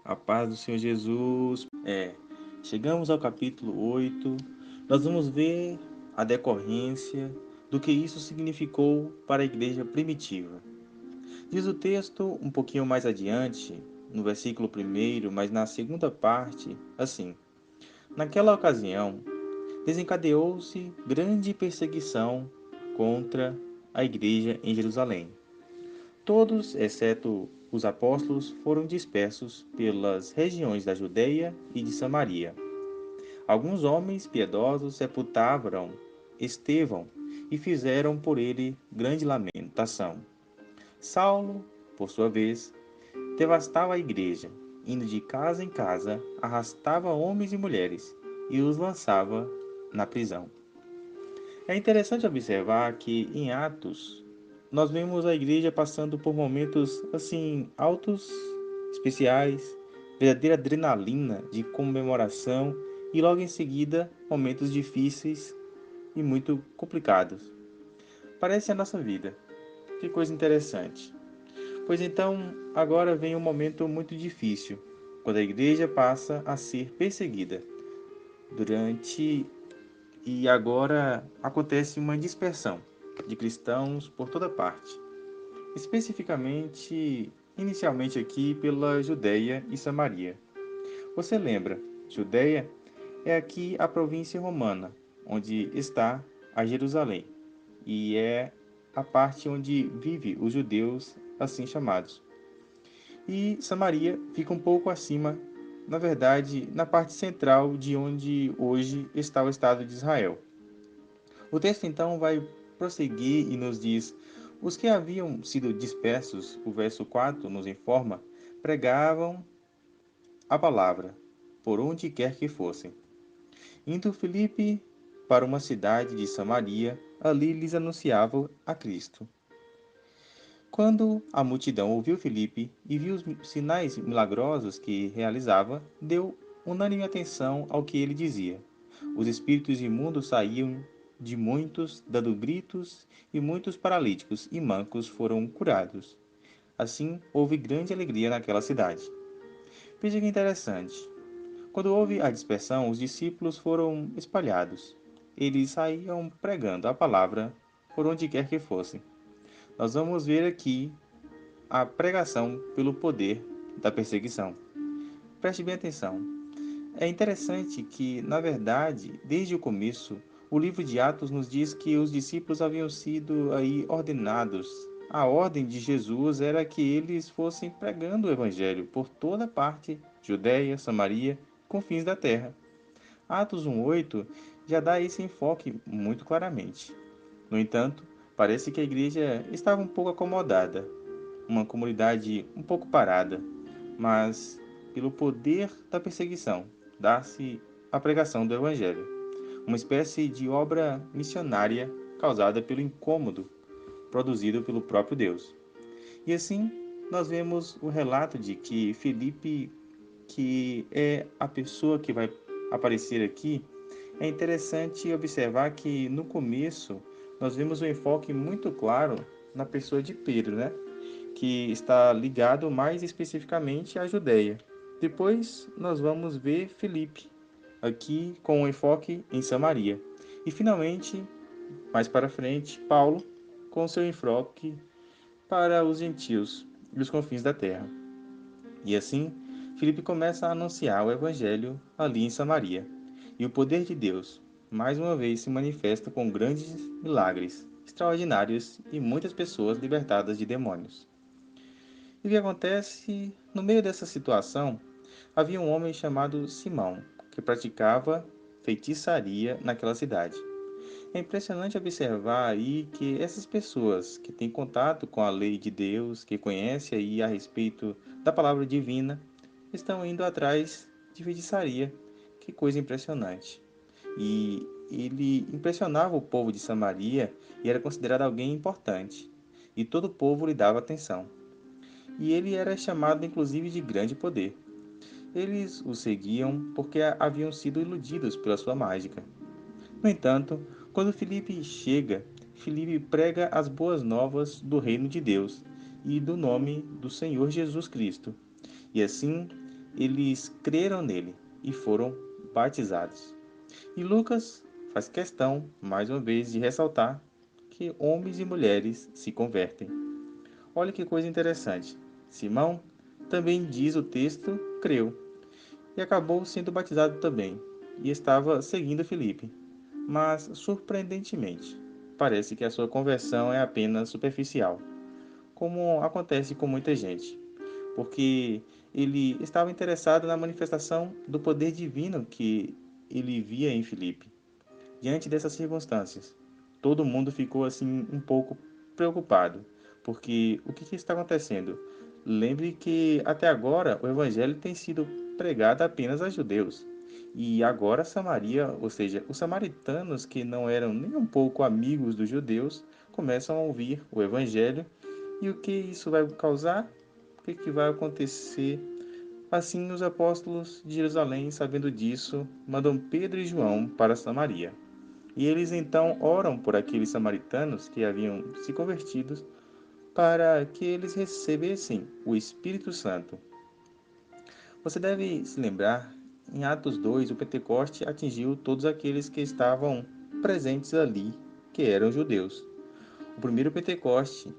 A paz do Senhor Jesus. Chegamos ao capítulo 8. Nós vamos ver a decorrência do que isso significou para a igreja primitiva. Diz o texto um pouquinho mais adiante, no versículo 1, mas na segunda parte, assim: Naquela ocasião, desencadeou-se grande perseguição contra a igreja em Jerusalém. Todos, exceto os apóstolos, foram dispersos pelas regiões da Judeia e de Samaria. Alguns homens piedosos sepultaram Estevão e fizeram por ele grande lamentação. Saulo, por sua vez, devastava a igreja, indo de casa em casa, arrastava homens e mulheres e os lançava na prisão. É interessante observar que em Atos nós vemos a igreja passando por momentos assim altos, especiais, verdadeira adrenalina de comemoração e logo em seguida momentos difíceis e muito complicados. Parece a nossa vida. Que coisa interessante. Pois então, agora vem um momento muito difícil, quando a igreja passa a ser perseguida. Durante E agora acontece uma dispersão de cristãos por toda parte, especificamente, inicialmente aqui pela Judéia e Samaria. Você lembra, Judéia é aqui a província romana, onde está a Jerusalém, e é a parte onde vive os judeus assim chamados. E Samaria fica um pouco acima, na verdade, na parte central de onde hoje está o Estado de Israel. O texto então vai prosseguir e nos diz: Os que haviam sido dispersos, o verso 4 nos informa, pregavam a palavra, por onde quer que fossem. Indo Filipe para uma cidade de Samaria, ali lhes anunciava a Cristo. Quando a multidão ouviu Filipe e viu os sinais milagrosos que realizava, deu unânime atenção ao que ele dizia. Os espíritos imundos saíam de muitos, dando gritos, e muitos paralíticos e mancos foram curados. Assim, houve grande alegria naquela cidade. Veja que interessante. Quando houve a dispersão, os discípulos foram espalhados. Eles saíam pregando a palavra por onde quer que fossem. Nós vamos ver aqui a pregação pelo poder da perseguição. Preste bem atenção. É interessante que, na verdade, desde o começo, o livro de Atos nos diz que os discípulos haviam sido aí ordenados. A ordem de Jesus era que eles fossem pregando o evangelho por toda parte, Judéia, Samaria, confins da terra. Atos 1:8 já dá esse enfoque muito claramente. No entanto, parece que a igreja estava um pouco acomodada, uma comunidade um pouco parada, mas pelo poder da perseguição, dá-se a pregação do Evangelho, uma espécie de obra missionária causada pelo incômodo produzido pelo próprio Deus. E assim, nós vemos o relato de que Filipe, que é a pessoa que vai aparecer aqui, é interessante observar que no começo nós vemos um enfoque muito claro na pessoa de Pedro, né? Que está ligado mais especificamente à Judéia. Depois nós vamos ver Filipe, aqui com um enfoque em Samaria. E finalmente, mais para frente, Paulo, com seu enfoque para os gentios e os confins da terra. E assim, Filipe começa a anunciar o evangelho ali em Samaria. E o poder de Deus, mais uma vez, se manifesta com grandes milagres extraordinários e muitas pessoas libertadas de demônios. E o que acontece? No meio dessa situação, havia um homem chamado Simão, que praticava feitiçaria naquela cidade. É impressionante observar aí que essas pessoas que têm contato com a lei de Deus, que conhecem aí a respeito da palavra divina, estão indo atrás de feitiçaria. Que coisa impressionante. E ele impressionava o povo de Samaria e era considerado alguém importante. E todo o povo lhe dava atenção. E ele era chamado inclusive de grande poder. Eles o seguiam porque haviam sido iludidos pela sua mágica. No entanto, quando Filipe chega, Filipe prega as boas novas do reino de Deus e do nome do Senhor Jesus Cristo. E assim, eles creram nele e foram batizados. E Lucas faz questão, mais uma vez, de ressaltar que homens e mulheres se convertem. Olha que coisa interessante. Simão, também diz o texto, creu e acabou sendo batizado também, e estava seguindo Filipe. Mas, surpreendentemente, parece que a sua conversão é apenas superficial, como acontece com muita gente, porque ele estava interessado na manifestação do poder divino que ele via em Filipe. Diante dessas circunstâncias, todo mundo ficou assim um pouco preocupado, porque o que está acontecendo? Lembre que até agora o evangelho tem sido pregado apenas a judeus. E agora Samaria, ou seja, os samaritanos que não eram nem um pouco amigos dos judeus, começam a ouvir o evangelho. E o que isso vai causar? O que vai acontecer? Assim, os apóstolos de Jerusalém, sabendo disso, mandam Pedro e João para Samaria. E eles então oram por aqueles samaritanos que haviam se convertidos para que eles recebessem o Espírito Santo. Você deve se lembrar, em Atos 2, o Pentecoste atingiu todos aqueles que estavam presentes ali, que eram judeus. O primeiro Pentecoste,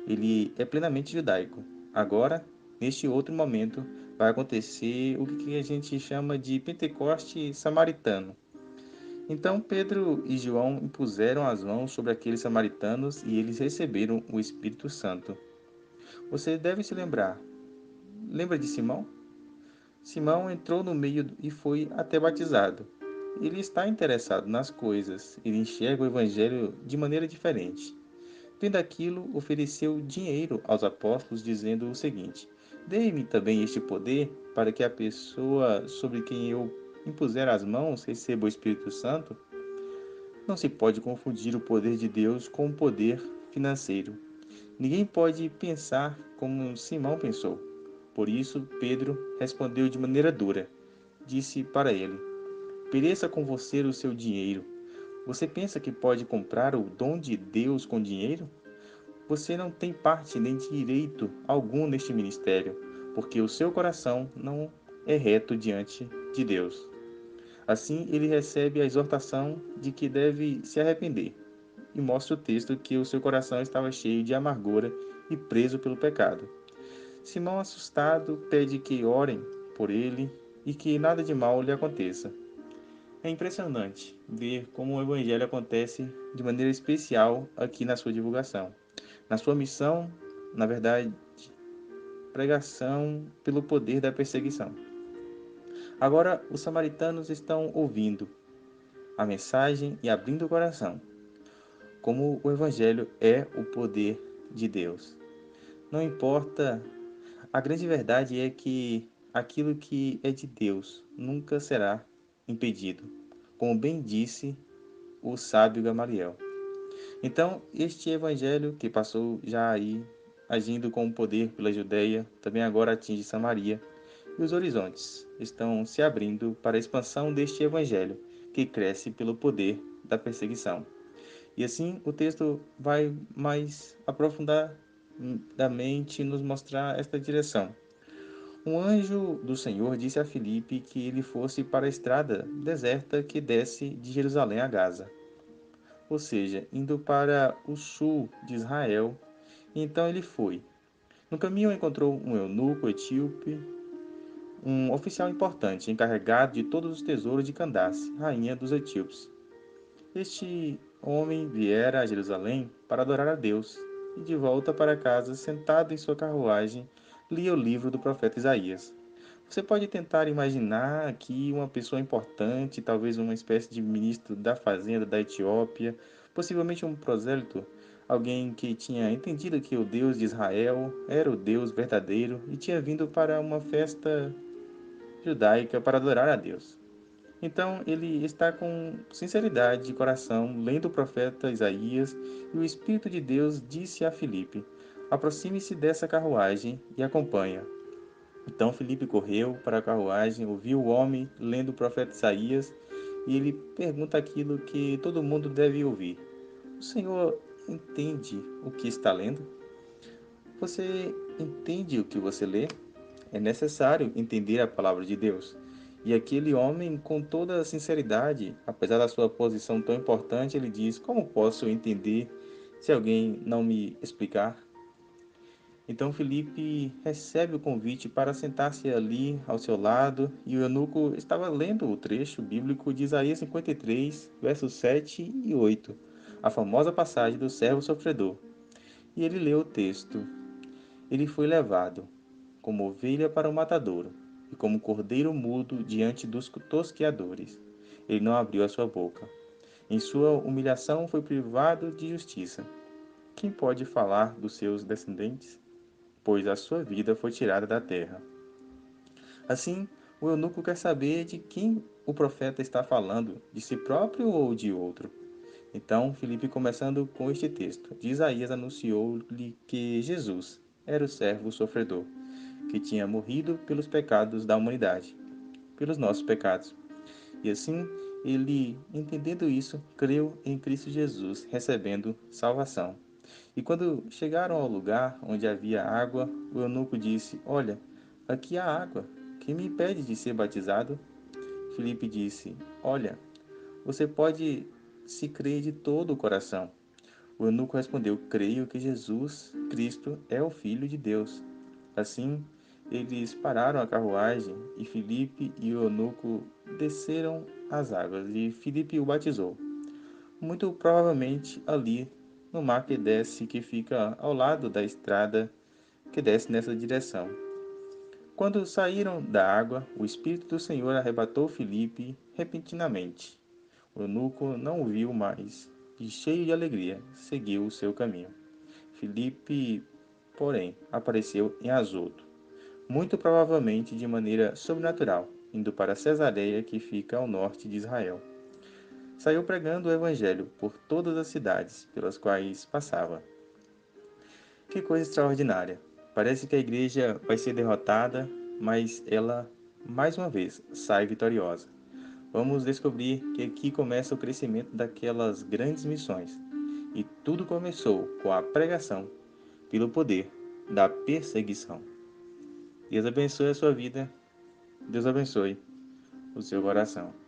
ele é plenamente judaico. Agora, neste outro momento, vai acontecer o que a gente chama de Pentecoste samaritano. Então Pedro e João impuseram as mãos sobre aqueles samaritanos e eles receberam o Espírito Santo. Você deve se lembrar. Lembra de Simão? Simão entrou no meio e foi até batizado. Ele está interessado nas coisas, ele enxerga o evangelho de maneira diferente. Vendo aquilo, ofereceu dinheiro aos apóstolos, dizendo o seguinte: Dê-me também este poder, para que a pessoa sobre quem eu impuser as mãos receba o Espírito Santo. Não se pode confundir o poder de Deus com o poder financeiro. Ninguém pode pensar como Simão pensou. Por isso, Pedro respondeu de maneira dura. Disse para ele: Pereça com você o seu dinheiro. Você pensa que pode comprar o dom de Deus com dinheiro? Você não tem parte nem direito algum neste ministério, porque o seu coração não é reto diante de Deus. Assim, ele recebe a exortação de que deve se arrepender, e mostra o texto que o seu coração estava cheio de amargura e preso pelo pecado. Simão, assustado, pede que orem por ele e que nada de mal lhe aconteça. É impressionante ver como o evangelho acontece de maneira especial aqui na sua divulgação. Na sua missão, na verdade, pregação pelo poder da perseguição. Agora, os samaritanos estão ouvindo a mensagem e abrindo o coração, como o evangelho é o poder de Deus. Não importa, a grande verdade é que aquilo que é de Deus nunca será impedido, como bem disse o sábio Gamaliel. Então, este evangelho que passou já aí, agindo com o poder pela Judéia, também agora atinge Samaria, e os horizontes estão se abrindo para a expansão deste evangelho, que cresce pelo poder da perseguição. E assim o texto vai mais aprofundadamente nos mostrar esta direção. Um anjo do Senhor disse a Filipe que ele fosse para a estrada deserta que desce de Jerusalém a Gaza, ou seja, indo para o sul de Israel. E então ele foi. No caminho encontrou um eunuco etíope, um oficial importante, encarregado de todos os tesouros de Candace, rainha dos etíopes. Este homem viera a Jerusalém para adorar a Deus, e de volta para casa, sentado em sua carruagem, lia o livro do profeta Isaías. Você pode tentar imaginar aqui uma pessoa importante, talvez uma espécie de ministro da fazenda da Etiópia, possivelmente um prosélito, alguém que tinha entendido que o Deus de Israel era o Deus verdadeiro e tinha vindo para uma festa judaica para adorar a Deus. Então ele está com sinceridade de coração lendo o profeta Isaías e o Espírito de Deus disse a Filipe: Aproxime-se dessa carruagem e acompanha. Então Filipe correu para a carruagem, ouviu o homem lendo o profeta Isaías e ele pergunta aquilo que todo mundo deve ouvir: O Senhor entende o que está lendo? Você entende o que você lê? é necessário entender a palavra de Deus. E aquele homem, com toda a sinceridade, apesar da sua posição tão importante, ele diz: como posso entender se alguém não me explicar? Então Filipe recebe o convite para sentar-se ali ao seu lado, e o eunuco estava lendo o trecho bíblico de Isaías 53, versos 7 e 8, a famosa passagem do servo sofredor. E ele leu o texto: Ele foi levado como ovelha para o matadouro, e como cordeiro mudo diante dos tosqueadores. Ele não abriu a sua boca. Em sua humilhação foi privado de justiça. Quem pode falar dos seus descendentes? Pois a sua vida foi tirada da terra. Assim, o eunuco quer saber de quem o profeta está falando, de si próprio ou de outro. Então, Filipe, começando com este texto, de Isaías, anunciou-lhe que Jesus era o servo sofredor, que tinha morrido pelos pecados da humanidade, pelos nossos pecados. E assim, ele, entendendo isso, creu em Cristo Jesus, recebendo salvação. E quando chegaram ao lugar onde havia água, o eunuco disse: Olha, aqui há água. Quem me impede de ser batizado? Filipe disse: Olha, você pode se crer de todo o coração. O eunuco respondeu: Creio que Jesus Cristo é o Filho de Deus. Assim, eles pararam a carruagem e Filipe e o eunuco desceram as águas e Filipe o batizou. Muito provavelmente ali no mar que desce, que fica ao lado da estrada que desce nessa direção. Quando saíram da água, o Espírito do Senhor arrebatou Filipe repentinamente. O eunuco não o viu mais e, cheio de alegria, seguiu o seu caminho. Filipe, porém, apareceu em Azoto, muito provavelmente de maneira sobrenatural, indo para Cesareia, que fica ao norte de Israel. Saiu pregando o evangelho por todas as cidades pelas quais passava. Que coisa extraordinária! Parece que a igreja vai ser derrotada, mas ela, mais uma vez, sai vitoriosa. Vamos descobrir que aqui começa o crescimento daquelas grandes missões. E tudo começou com a pregação, pelo poder da perseguição. Deus abençoe a sua vida. Deus abençoe o seu coração.